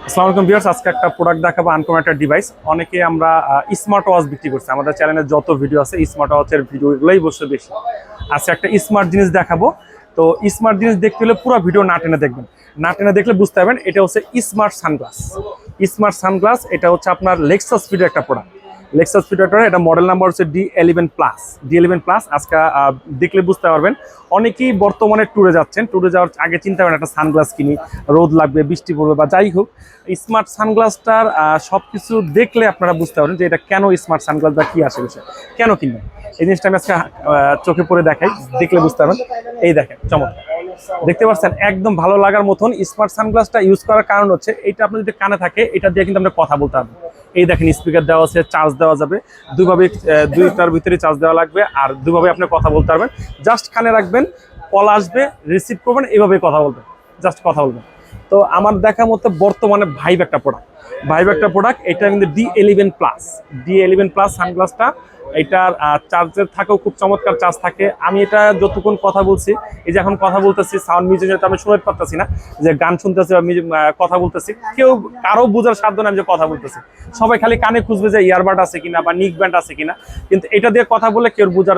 আসসালামু আলাইকুম ভিউয়ার্স, আজকে একটা প্রোডাক্ট দেখাবো, আনকমন একটা ডিভাইস। অনেকে আমরা স্মার্ট ওয়াচ বিক্রি করছি, আমাদের চ্যানেলে যত ভিডিও আছে স্মার্ট ওয়াচের ভিডিওগুলোই বসে বেশি। আজকে একটা স্মার্ট জিনিস দেখাবো। তো স্মার্ট জিনিস দেখতে হলে পুরো ভিডিও না টেনে দেখবেন, না টেনে দেখলে বুঝতে পারবেন। এটা হচ্ছে স্মার্ট সানগ্লাস। স্মার্ট সানগ্লাস এটা হচ্ছে আপনার লেক্সাস ফিটের একটা প্রোডাক্ট। লেক্সাস ফিটের এটা মডেল নাম্বার হচ্ছে D11 প্লাস। আজকে দেখলে বুঝতে পারবেন। অনেকেই বর্তমানে ট্যুরে যাচ্ছেন, ট্যুরে যাওয়ার আগে চিন্তা করেন একটা সানগ্লাস কিনি, রোদ লাগবে, বৃষ্টি পড়বে বা যাই হোক। স্মার্ট সানগ্লাসটার সব কিছু দেখলে আপনারা বুঝতে পারেন যে এটা কেন স্মার্ট সানগ্লাস বা কী আসে বিষয়, কেন কিনবেন। এই জিনিসটা আমি আজকে চোখে পড়ে দেখাই, দেখলে বুঝতে পারবেন। এই দেখেন, চমৎকার দেখতে পাচ্ছেন, একদম ভালো লাগার মতন। স্মার্ট সানগ্লাসটা ইউজ করার কারণ হচ্ছে এটা আপনার যদি কানে থাকে, এটা দিয়ে কিন্তু আমরা কথা বলতে পারবো। এই দেখেন, স্পিকার দেওয়া আছে, চার্জ দেওয়া যাবে দুইভাবে, দুইটার ভিতরে চার্জ দেওয়া লাগবে, আর দুইভাবে আপনি কথা বলতে পারবেন। জাস্ট কানে রাখবেন, কল আসবে, রিসিভ করবেন, এইভাবে কথা বলবেন, জাস্ট কথা বলবেন। তো আমার দেখার মতো বর্তমানে ভাইব একটা প্রোডাক্ট। এটা কিন্তু D11 প্লাস সানগ্লাসটা। এটার চার্জের থাকেও খুব চমৎকার চার্জ থাকে। আমি এটা যতক্ষণ কথা বলছি, এই যে এখন কথা বলতেছি, সাউন্ড মিউজিক আমি শুনতে পারতেছি না যে গান শুনতেছি বা কথা বলতেছি, কারো বোঝার সাধ্য না আমি যে কথা বলতেছি। সবাই খালি কানে খুঁজবে যে ইয়ারবাড আছে কিনা বা নিক ব্যান্ড আছে কিনা, কিন্তু এটা দিয়ে কথা বলে কেউ বোঝার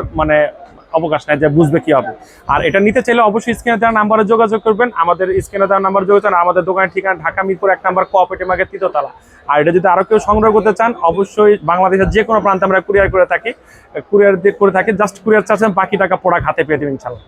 অবকাশ নাই যে বুঝবে কি হবে। আর এটা নিতে চাইলে অবশ্যই স্ক্রিনে দেওয়া নাম্বারে যোগাযোগ করবেন। আমাদের স্ক্রিনে দেওয়া নাম্বার যোগাযোগ, আমাদের দোকানের ঠিকানা ঢাকা মিরপুর 1 নম্বর কোঅপারেটিভ মার্কেট 3 তলা। আর এটা যদি আরো কেউ সংগ্রহ করতে চান, অবশ্যই বাংলাদেশের যে কোনো প্রান্তে আমরা কুরিয়ার করে থাকি। জাস্ট কুরিয়ার চার্জ, বাকি টাকা প্রোডাক্ট হাতে পেয়ে দেবেন ইনশাআল্লাহ।